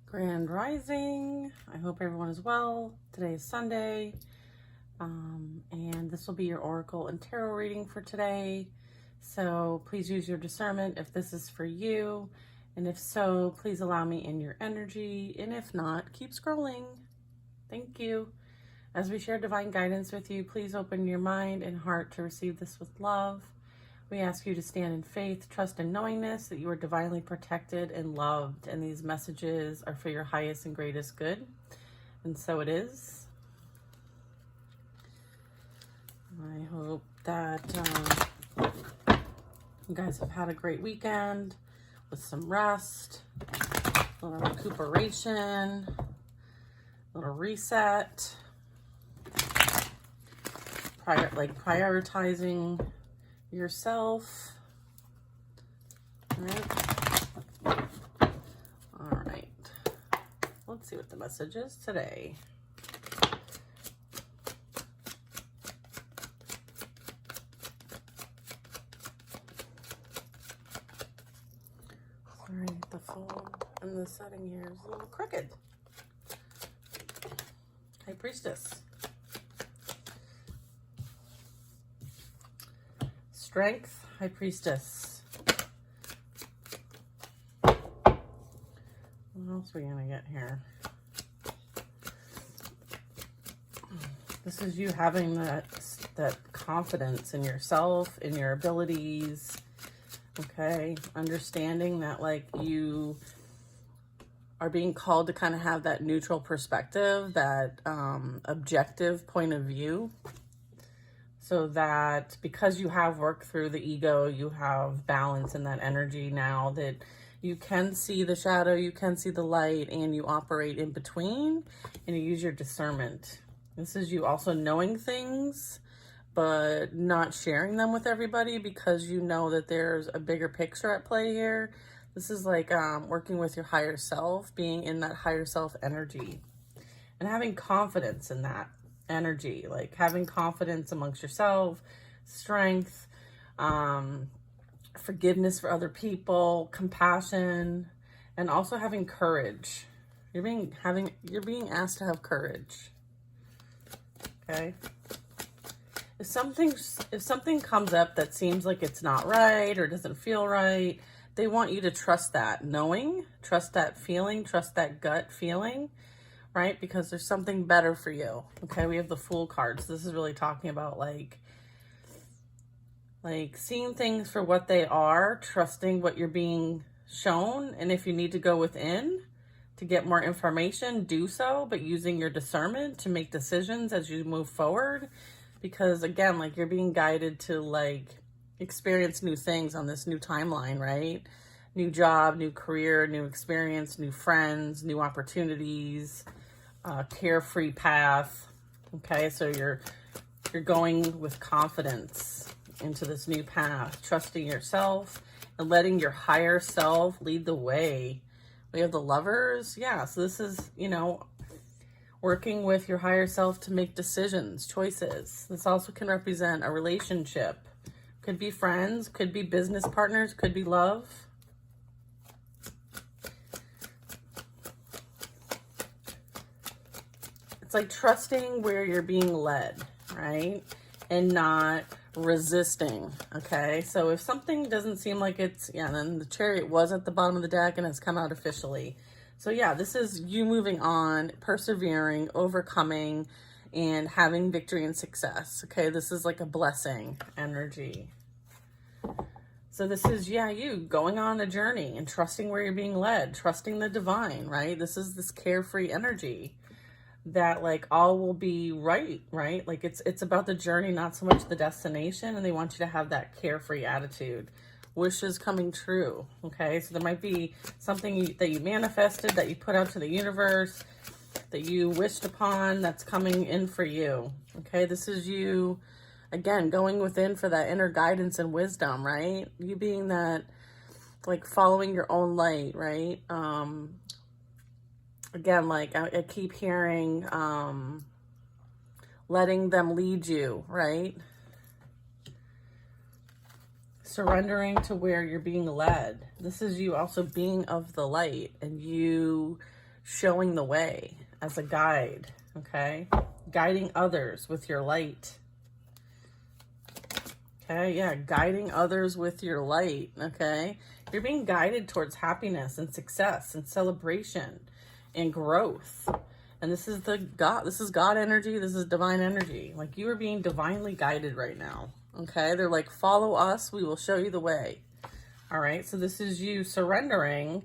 Grand Rising. I hope everyone is well. Today is Sunday, and this will be your Oracle and Tarot reading for today. So please use your discernment if this is for you, and if so, please allow me in your energy, and if not, keep scrolling. Thank you. As we share divine guidance with you, please open your mind and heart to receive this with love. We ask you to stand in faith, trust, and knowingness that you are divinely protected and loved, and these messages are for your highest and greatest good. And so it is. I hope that you guys have had a great weekend with some rest, a little recuperation, a little reset, prioritizing yourself. All right. Let's see what the message is today. Sorry, the phone and the setting here is a little crooked. High Priestess. Strength, High Priestess. What else are we going to get here? This is you having that confidence in yourself, in your abilities, okay? Understanding that, like, you are being called to kind of have that neutral perspective, that objective point of view. So that because you have worked through the ego, you have balance in that energy now, that you can see the shadow, you can see the light, and you operate in between, and you use your discernment. This is you also knowing things, but not sharing them with everybody because you know that there's a bigger picture at play here. This is like working with your higher self, being in that higher self energy, and having confidence in that energy, like having confidence amongst yourself, strength, forgiveness for other people, compassion, and also having courage. You're being asked to have courage. Okay? If something comes up that seems like it's not right or doesn't feel right, they want you to trust that knowing, trust that feeling, trust that gut feeling, right? Because there's something better for you. Okay, we have the Fool card. So this is really talking about like seeing things for what they are, trusting what you're being shown, and if you need to go within to get more information, do so, but using your discernment to make decisions as you move forward. Because again, like, you're being guided to like experience new things on this new timeline, right? New job, new career, new experience, new friends, new opportunities, carefree path. Okay, so you're going with confidence into this new path, trusting yourself and letting your higher self lead the way. We have the Lovers. Yeah, so this is, working with your higher self to make decisions, choices. This also can represent a relationship. Could be friends, could be business partners, could be love. It's like trusting where you're being led, right? And not resisting, okay? So if something doesn't seem like it's, then the Chariot was at the bottom of the deck and has come out officially. So yeah, this is you moving on, persevering, overcoming, and having victory and success, okay? This is like a blessing energy. So this is, you going on a journey and trusting where you're being led, trusting the divine, right? This is this carefree energy that like all will be right? Like it's about the journey, not so much the destination, and they want you to have that carefree attitude. Wishes coming true, okay? So there might be something that you manifested, that you put out to the universe, that you wished upon, that's coming in for you, okay? This is you, again, going within for that inner guidance and wisdom, right? You being that, like, following your own light, right? Again, like I keep hearing, letting them lead you, right? Surrendering to where you're being led. This is you also being of the light and you showing the way as a guide, okay? Guiding others with your light. Okay, yeah, guiding others with your light, okay? You're being guided towards happiness and success and celebration and growth. And this is God energy, this is divine energy. Like, you are being divinely guided right now, okay? They're like, follow us, we will show you the way. All right, so this is you surrendering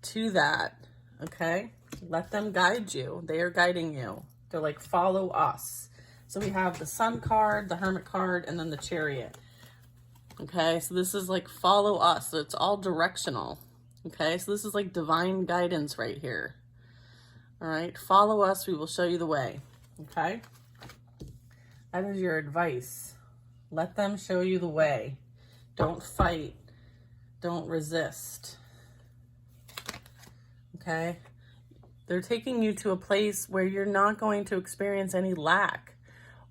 to that, okay? Let them guide you. They are guiding you. They're like, follow us. So we have the Sun card, the Hermit card, and then the Chariot. Okay, so this is like, follow us. So it's all directional. Okay, so this is like divine guidance right here. All right, follow us. We will show you the way. Okay, that is your advice. Let them show you the way. Don't fight. Don't resist. Okay, they're taking you to a place where you're not going to experience any lack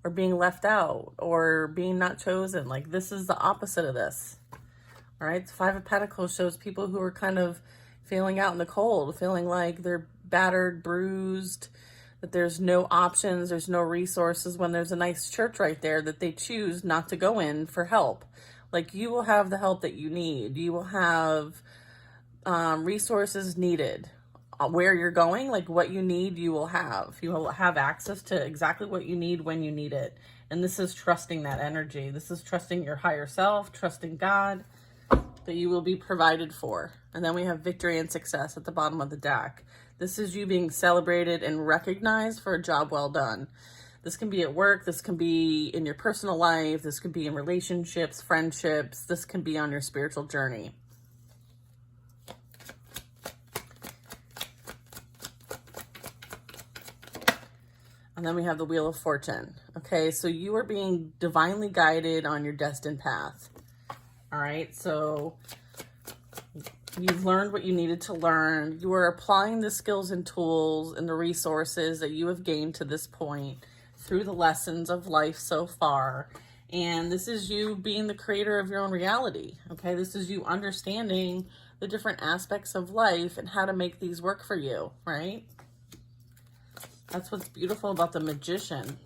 or being left out or being not chosen. Like, this is the opposite of this. All right, the Five of Pentacles shows people who are kind of feeling out in the cold, feeling like they're battered, bruised, that there's no options, there's no resources, when there's a nice church right there that they choose not to go in for help. Like, you will have the help that you need. You will have resources needed. Where you're going, like what you need, you will have. You will have access to exactly what you need when you need it. And this is trusting that energy. This is trusting your higher self, trusting God, that you will be provided for. And then we have victory and success at the bottom of the deck. This is you being celebrated and recognized for a job well done. This can be at work. This can be in your personal life. This can be in relationships, friendships. This can be on your spiritual journey. And then we have the Wheel of Fortune. Okay, so you are being divinely guided on your destined path. All right, so you've learned what you needed to learn. You are applying the skills and tools and the resources that you have gained to this point through the lessons of life so far. And this is you being the creator of your own reality. Okay, this is you understanding the different aspects of life and how to make these work for you, right? That's what's beautiful about the Magician,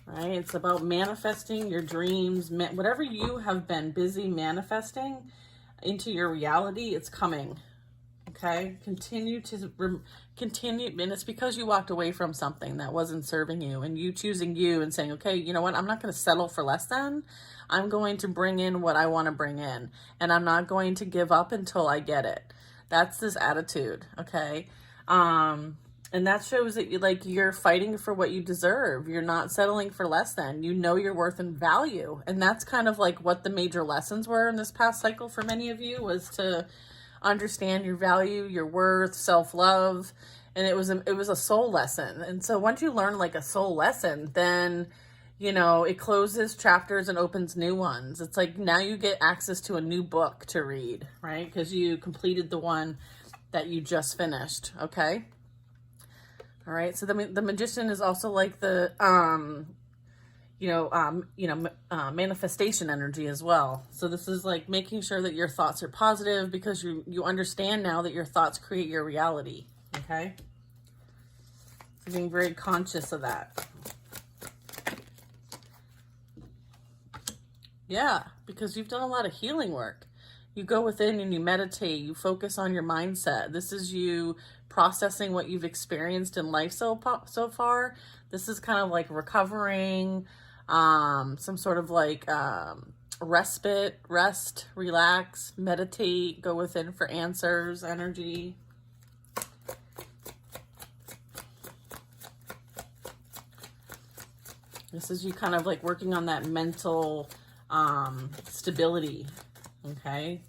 right? It's about manifesting your dreams. Whatever you have been busy manifesting into your reality, it's coming, okay? Continue, and it's because you walked away from something that wasn't serving you, and you choosing you and saying, okay, you know what? I'm not going to settle for less than. I'm going to bring in what I want to bring in, and I'm not going to give up until I get it. That's this attitude, okay? And that shows that you're fighting for what you deserve. You're not settling for less than. You know your worth and value. And that's kind of like what the major lessons were in this past cycle for many of you, was to understand your value, your worth, self-love. And it was a soul lesson. And so once you learn like a soul lesson, then, you know, it closes chapters and opens new ones. It's like now you get access to a new book to read, right? Because you completed the one that you just finished, okay? All right, so the Magician is also like the, manifestation energy as well. So this is like making sure that your thoughts are positive, because you understand now that your thoughts create your reality, okay? So being very conscious of that. Yeah, because you've done a lot of healing work. You go within and you meditate, you focus on your mindset. This is you processing what you've experienced in life so far. This is kind of like recovering, some sort of like respite, rest, relax, meditate, go within for answers, energy. This is you kind of like working on that mental stability, okay?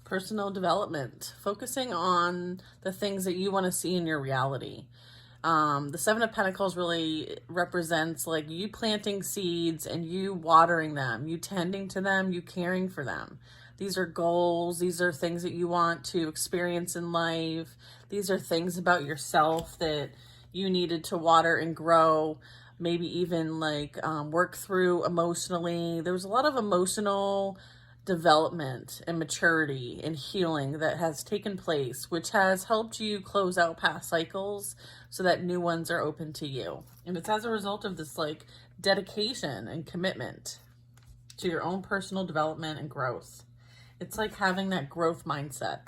Personal development, focusing on the things that you want to see in your reality. The Seven of Pentacles really represents like you planting seeds and you watering them, you tending to them, you caring for them. These are goals. These are things that you want to experience in life. These are things about yourself that you needed to water and grow. maybe even like work through emotionally. There was a lot of emotional development and maturity and healing that has taken place, which has helped you close out past cycles so that new ones are open to you. And it's as a result of this like dedication and commitment to your own personal development and growth. It's like having that growth mindset,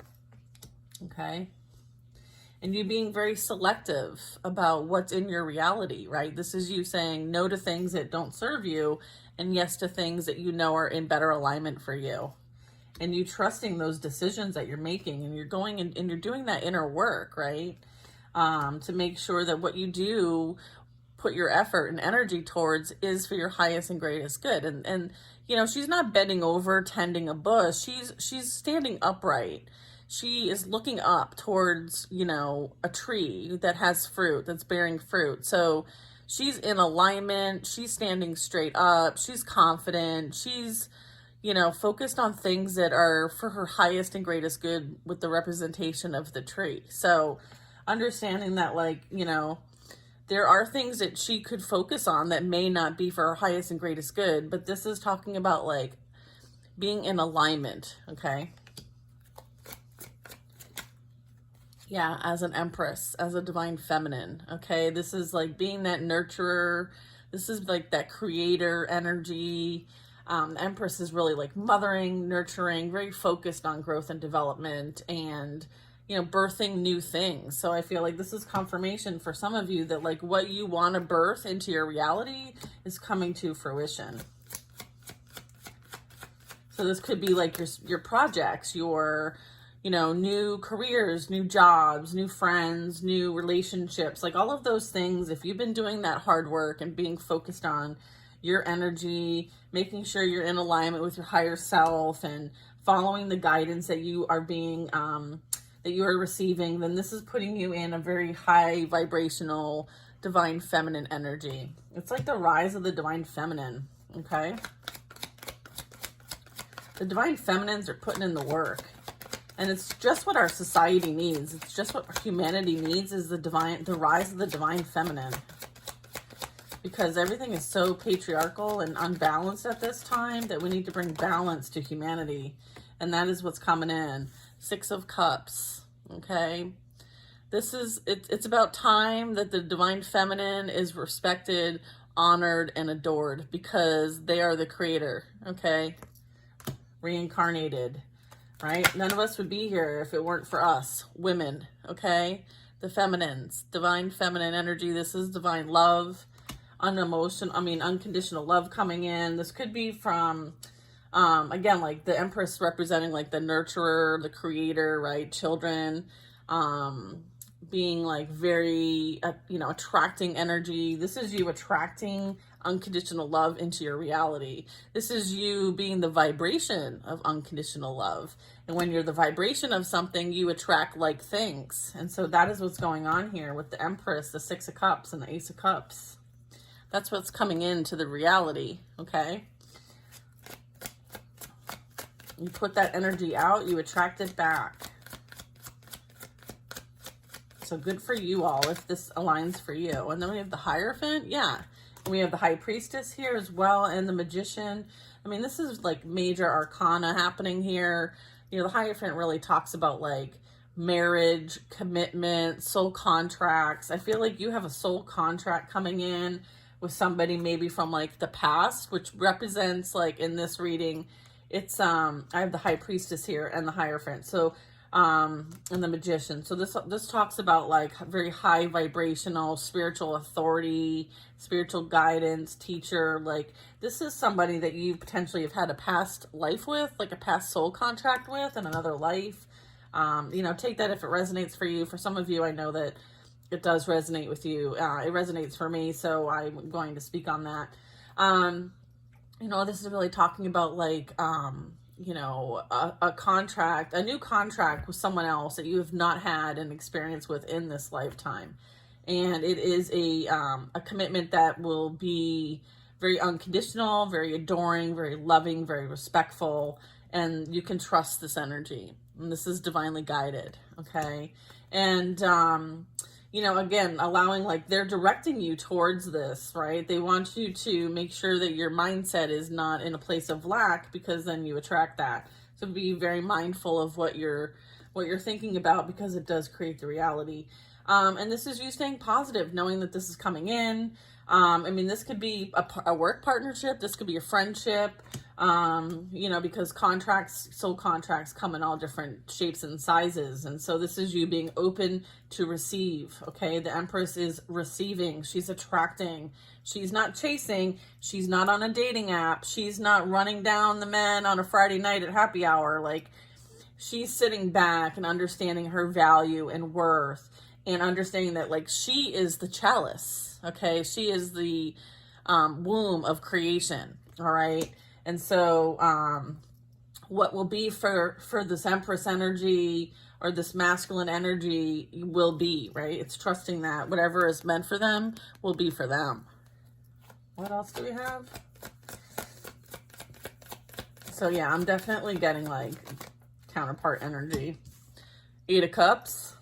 okay? And you being very selective about what's in your reality, right? This is you saying no to things that don't serve you and yes to things that you know are in better alignment for you. And you trusting those decisions that you're making, and you're going and you're doing that inner work, right? To make sure that what you do, put your effort and energy towards, is for your highest and greatest good. And you know, she's not bending over tending a bush. She's standing upright. She is looking up towards, you know, a tree that has fruit, that's bearing fruit. So she's in alignment. She's standing straight up. She's confident. She's, you know, focused on things that are for her highest and greatest good with the representation of the tree. So understanding that, like, you know, there are things that she could focus on that may not be for her highest and greatest good, but this is talking about like being in alignment, okay? Yeah, as an empress, as a divine feminine, okay? This is like being that nurturer. This is like that creator energy. The empress is really like mothering, nurturing, very focused on growth and development and, you know, birthing new things. So I feel like this is confirmation for some of you that like what you want to birth into your reality is coming to fruition. So this could be like your projects, your, you know, new careers, new jobs, new friends, new relationships, like all of those things. If you've been doing that hard work and being focused on your energy, making sure you're in alignment with your higher self and following the guidance that you are being, that you are receiving, then this is putting you in a very high vibrational divine feminine energy. It's like the rise of the divine feminine, okay? The divine feminines are putting in the work. And it's just what our society needs. It's just what humanity needs, is the rise of the divine feminine. Because everything is so patriarchal and unbalanced at this time that we need to bring balance to humanity. And that is what's coming in. 6 of Cups, okay? It's about time that the divine feminine is respected, honored, and adored, because they are the creator, okay? Reincarnated, right? None of us would be here if it weren't for us, women, okay? The feminines, divine feminine energy. This is divine love, unconditional love coming in. This could be from, again, like the Empress representing like the nurturer, the creator, right? Children, being like very, you know, attracting energy. This is you attracting unconditional love into your reality. This is you being the vibration of unconditional love. And when you're the vibration of something, you attract like things. And so that is what's going on here with the Empress, the 6 of Cups, and the Ace of Cups. That's what's coming into the reality, okay? You put that energy out, you attract it back. So good for you all if this aligns for you. And then we have the Hierophant, yeah. We have the High Priestess here as well, and the Magician. I mean, this is like major arcana happening here. You know, the Hierophant really talks about like marriage, commitment, soul contracts. I feel like you have a soul contract coming in with somebody maybe from like the past, which represents like in this reading, it's I have the High Priestess here and the Hierophant. So and the Magician. So this talks about like very high vibrational spiritual authority, spiritual guidance, teacher. Like this is somebody that you potentially have had a past life with, like a past soul contract with in another life. You know, take that if it resonates for you. For some of you, I know that it does resonate with you. It resonates for me, so I'm going to speak on that. You know, this is really talking about like, you know, a contract, a new contract with someone else that you have not had an experience with in this lifetime. And it is a commitment that will be very unconditional, very adoring, very loving, very respectful, and you can trust this energy. And this is divinely guided, okay? And, you know, again, allowing, like, they're directing you towards this, right? They want you to make sure that your mindset is not in a place of lack, because then you attract that. So be very mindful of what you're thinking about, because it does create the reality. And this is you staying positive, knowing that this is coming in. I mean, this could be a work partnership. This could be a friendship, you know, because soul contracts come in all different shapes and sizes. And so this is you being open to receive. Okay. The Empress is receiving. She's attracting. She's not chasing. She's not on a dating app. She's not running down the men on a Friday night at happy hour. Like, she's sitting back and understanding her value and worth, and understanding that, like, she is the chalice. Okay. She is the womb of creation. All right. And so what will be for this Empress energy, or this masculine energy, will be, right? It's trusting that whatever is meant for them will be for them. What else do we have? So yeah, I'm definitely getting, like, counterpart energy. 8 of Cups.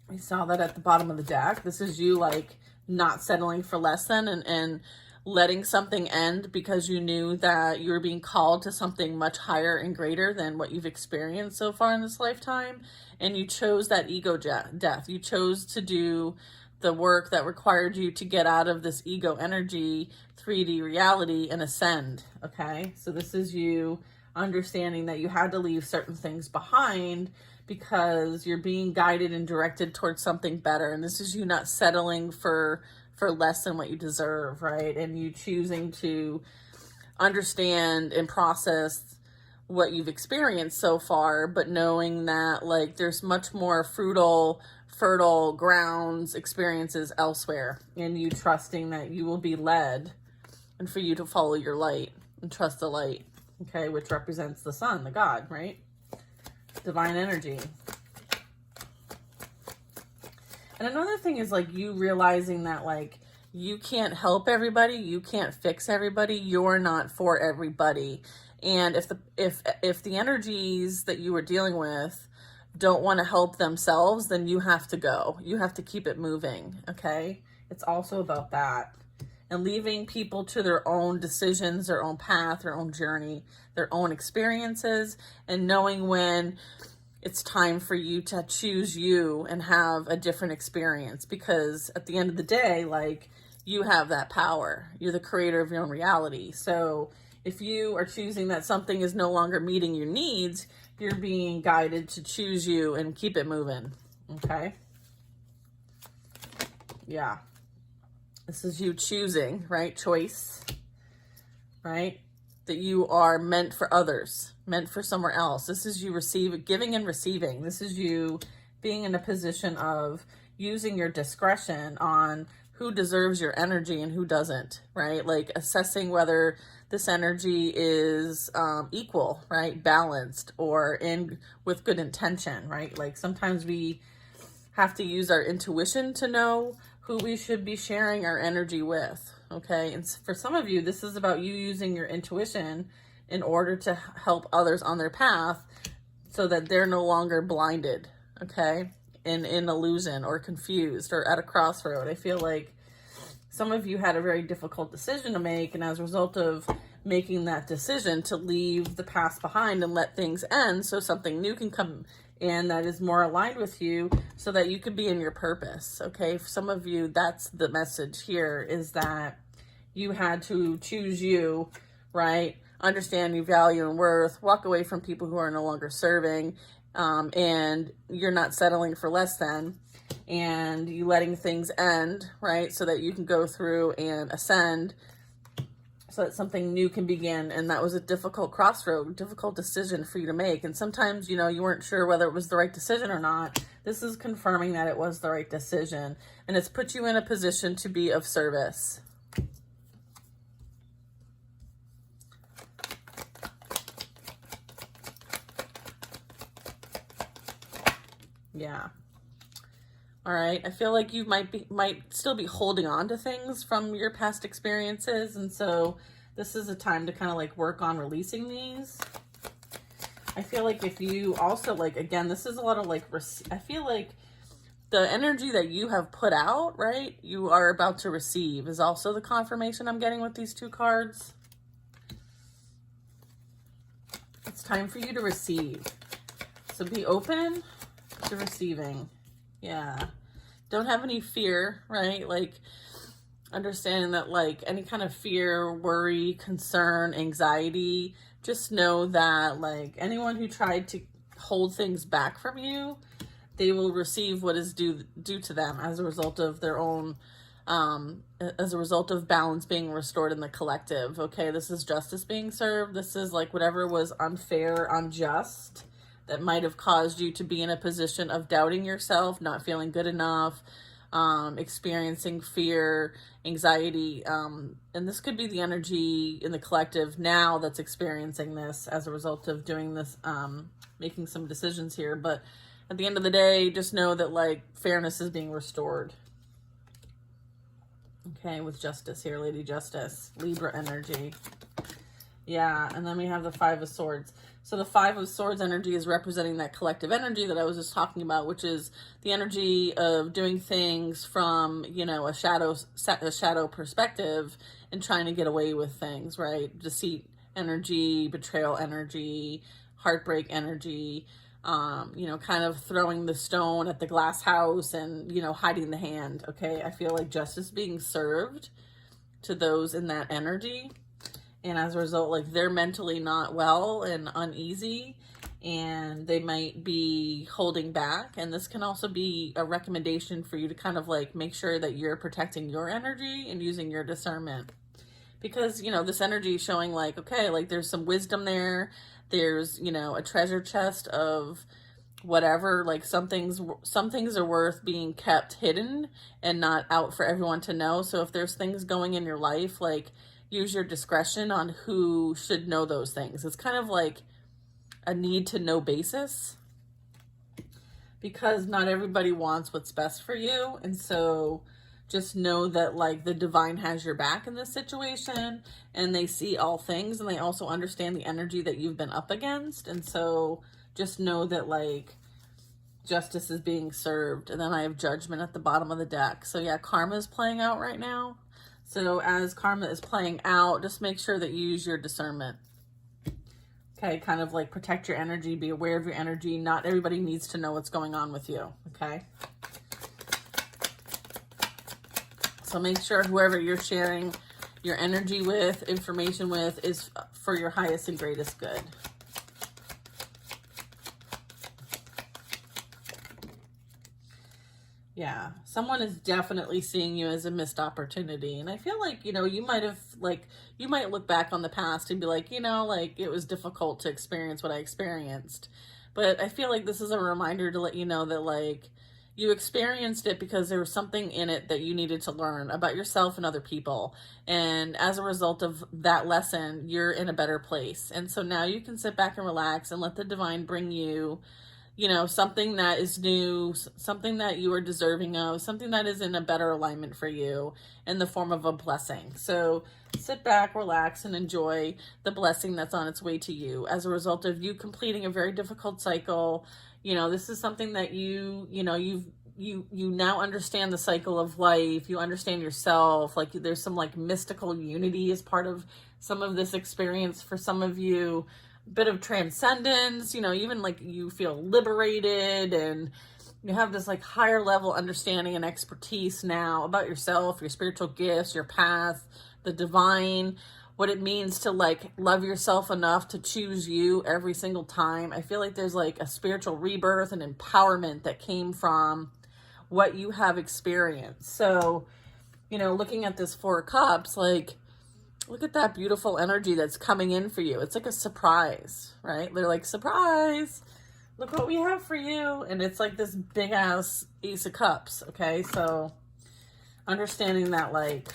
We saw that at the bottom of the deck. This is you, like, not settling for less than, and letting something end because you knew that you were being called to something much higher and greater than what you've experienced so far in this lifetime. And you chose that ego death. You chose to do the work that required you to get out of this ego energy, 3D reality, and ascend. Okay. So this is you understanding that you had to leave certain things behind because you're being guided and directed towards something better. And this is you not settling for less than what you deserve, right? And you choosing to understand and process what you've experienced so far, but knowing that, like, there's much more fertile grounds, experiences elsewhere, and you trusting that you will be led, and for you to follow your light and trust the light, okay, which represents the sun, the God, right? Divine energy. And another thing is, like, you realizing that, like, you can't help everybody, you can't fix everybody, you're not for everybody. And if the energies that you were dealing with don't want to help themselves, then you have to go. You have to keep it moving, okay? It's also about that. And leaving people to their own decisions, their own path, their own journey, their own experiences, and knowing when it's time for you to choose you and have a different experience. Because at the end of the day, like, you have that power. You're the creator of your own reality. So if you are choosing that something is no longer meeting your needs, you're being guided to choose you and keep it moving. Okay? Yeah. This is you choosing, right? Choice, right? That you are meant for others, meant for somewhere else. This is you giving and receiving. This is you being in a position of using your discretion on who deserves your energy and who doesn't, right? Like, assessing whether this energy is equal, right? Balanced, or with good intention, right? Like, sometimes we have to use our intuition to know who we should be sharing our energy with, okay? And for some of you, this is about you using your intuition in order to help others on their path so that they're no longer blinded, okay? In illusion or confused or at a crossroad. I feel like some of you had a very difficult decision to make, and as a result of making that decision to leave the past behind and let things end so something new can come in that is more aligned with you, so that you could be in your purpose, okay? For some of you, that's the message here, is that you had to choose you, right? Understand your value and worth, walk away from people who are no longer serving, and you're not settling for less than, and you letting things end, right? So that you can go through and ascend, so that something new can begin. And that was a difficult crossroad, difficult decision for you to make. And sometimes, you know, you weren't sure whether it was the right decision or not. This is confirming that it was the right decision, and it's put you in a position to be of service. Yeah. All right. I feel like you might still be holding on to things from your past experiences. And so this is a time to kind of like work on releasing these. I feel like if you also, like, again, this is a lot of like, I feel like the energy that you have put out, right, you are about to receive is also the confirmation I'm getting with these two cards. It's time for you to receive. So be open to receiving. Yeah. Don't have any fear, right? Like, understanding that, like, any kind of fear, worry, concern, anxiety, just know that, like, anyone who tried to hold things back from you, they will receive what is due to them as a result of their own, as a result of balance being restored in the collective. Okay, this is justice being served. This is like whatever was unfair, unjust, that might have caused you to be in a position of doubting yourself, not feeling good enough, experiencing fear, anxiety, and this could be the energy in the collective now that's experiencing this as a result of doing this, making some decisions here. But at the end of the day, just know that, like, fairness is being restored. Okay, with justice here, Lady Justice, Libra energy. Yeah, and then we have the Five of Swords. So the Five of Swords energy is representing that collective energy that I was just talking about, which is the energy of doing things from, you know, a shadow perspective and trying to get away with things, right? Deceit energy, betrayal energy, heartbreak energy, you know, kind of throwing the stone at the glass house and, you know, hiding the hand. Okay, I feel like justice being served to those in that energy. And as a result, like, they're mentally not well and uneasy, and they might be holding back. And this can also be a recommendation for you to kind of, like, make sure that you're protecting your energy and using your discernment. Because, you know, this energy is showing, like, okay, like, there's some wisdom there. There's, you know, a treasure chest of whatever, like, some things are worth being kept hidden and not out for everyone to know. So if there's things going in your life, like, use your discretion on who should know those things. It's kind of like a need to know basis, because not everybody wants what's best for you. And so just know that, like, the divine has your back in this situation, and they see all things, and they also understand the energy that you've been up against. And so just know that, like, justice is being served. And then I have Judgment at the bottom of the deck. So yeah, karma is playing out right now. So as karma is playing out, just make sure that you use your discernment. Okay, kind of like protect your energy, be aware of your energy. Not everybody needs to know what's going on with you, okay? So make sure whoever you're sharing your energy with, information with, is for your highest and greatest good. Yeah, someone is definitely seeing you as a missed opportunity. And I feel like, you know, you might have, like, you might look back on the past and be like, you know, like, it was difficult to experience what I experienced. But I feel like this is a reminder to let you know that, like, you experienced it because there was something in it that you needed to learn about yourself and other people. And as a result of that lesson, you're in a better place. And so now you can sit back and relax and let the divine bring you, you know, something that is new, something that you are deserving of, something that is in a better alignment for you in the form of a blessing. So sit back, relax, and enjoy the blessing that's on its way to you as a result of you completing a very difficult cycle. You know, this is something that you know, you now understand the cycle of life. You understand yourself. Like, there's some, like, mystical unity as part of some of this experience for some of you. Bit of transcendence, you know, even like you feel liberated, and you have this, like, higher level understanding and expertise now about yourself, your spiritual gifts, your path, the divine, what it means to, like, love yourself enough to choose you every single time. I feel like there's, like, a spiritual rebirth and empowerment that came from what you have experienced. So, you know, looking at this Four of Cups, like, look at that beautiful energy that's coming in for you. It's like a surprise, right? They're like, surprise, look what we have for you. And it's like this big ass Ace of Cups, okay? So understanding that, like,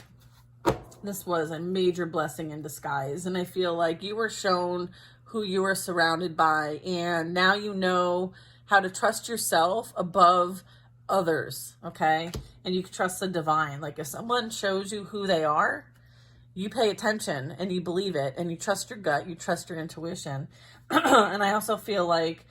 this was a major blessing in disguise. And I feel like you were shown who you were surrounded by. And now you know how to trust yourself above others, okay? And you can trust the divine. Like, if someone shows you who they are, you pay attention and you believe it, and you trust your gut, you trust your intuition. And I also feel like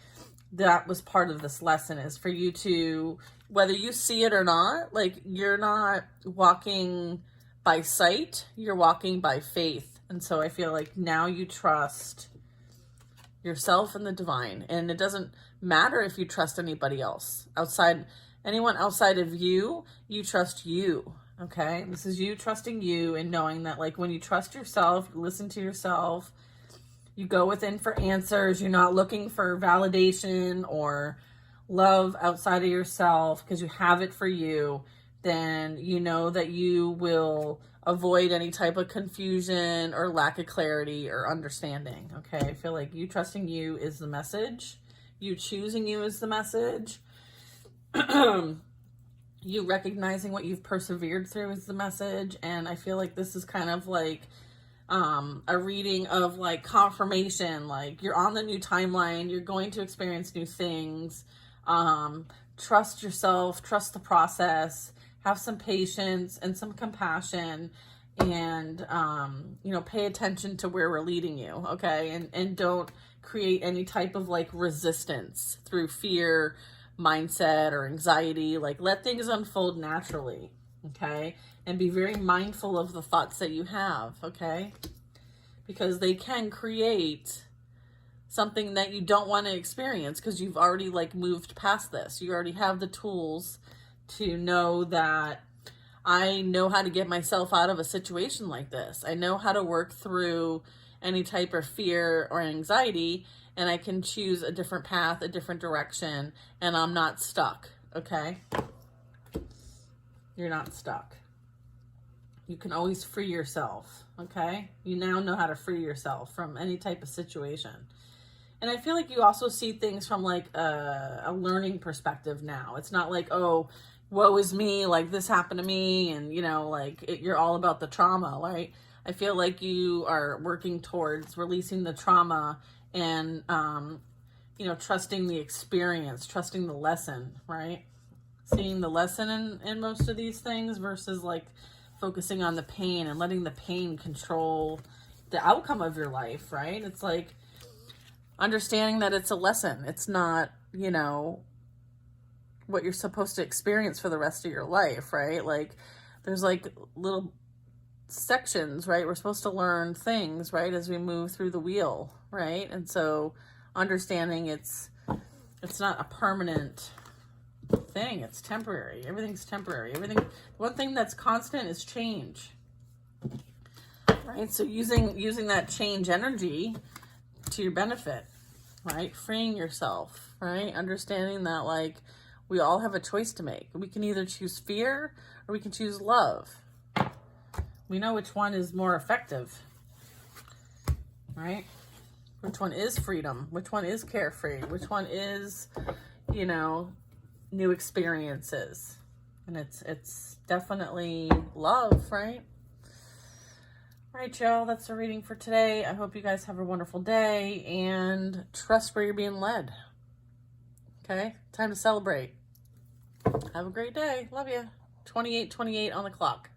that was part of this lesson, is for you to, whether you see it or not, like, you're not walking by sight, you're walking by faith. And so I feel like now you trust yourself and the divine. And it doesn't matter if you trust anybody else outside, anyone outside of you, you trust you. Okay. This is you trusting you and knowing that, like, when you trust yourself, you listen to yourself, you go within for answers. You're not looking for validation or love outside of yourself because you have it for you. Then you know that you will avoid any type of confusion or lack of clarity or understanding. Okay. I feel like you trusting you is the message. You choosing you is the message. You recognizing what you've persevered through is the message. And I feel like this is kind of like a reading of like confirmation, like you're on the new timeline, you're going to experience new things. Trust yourself, trust the process, have some patience and some compassion, and pay attention to where we're leading you. Okay. And don't create any type of like resistance through fear, mindset, or anxiety. Like, let things unfold naturally. Okay. And be very mindful of the thoughts that you have. Okay. Because they can create something that you don't want to experience, because you've already like moved past this. You already have the tools to know that I know how to get myself out of a situation like this. I know how to work through any type of fear or anxiety, and I can choose a different path, a different direction, and I'm not stuck. Okay? You're not stuck. You can always free yourself. Okay? You now know how to free yourself from any type of situation. And I feel like you also see things from like a learning perspective now. It's not like, oh, woe is me, like this happened to me, and you're all about the trauma, right? I feel like you are working towards releasing the trauma and trusting the experience, trusting the lesson, right? Seeing the lesson in most of these things versus like focusing on the pain and letting the pain control the outcome of your life, right? It's like understanding that it's a lesson. It's not, what you're supposed to experience for the rest of your life, right? Like, there's like little sections, right? We're supposed to learn things, right, as we move through the wheel, right? And so understanding it's not a permanent thing. It's temporary. Everything's temporary. One thing that's constant is change, right? So using that change energy to your benefit, right? Freeing yourself, right? Understanding that like we all have a choice to make. We can either choose fear or we can choose love. We know which one is more effective, right? Which one is freedom? Which one is carefree? Which one is, new experiences? And it's definitely love, right? All right, y'all, that's the reading for today. I hope you guys have a wonderful day and trust where you're being led. Okay? Time to celebrate. Have a great day. Love you. 28:28 on the clock.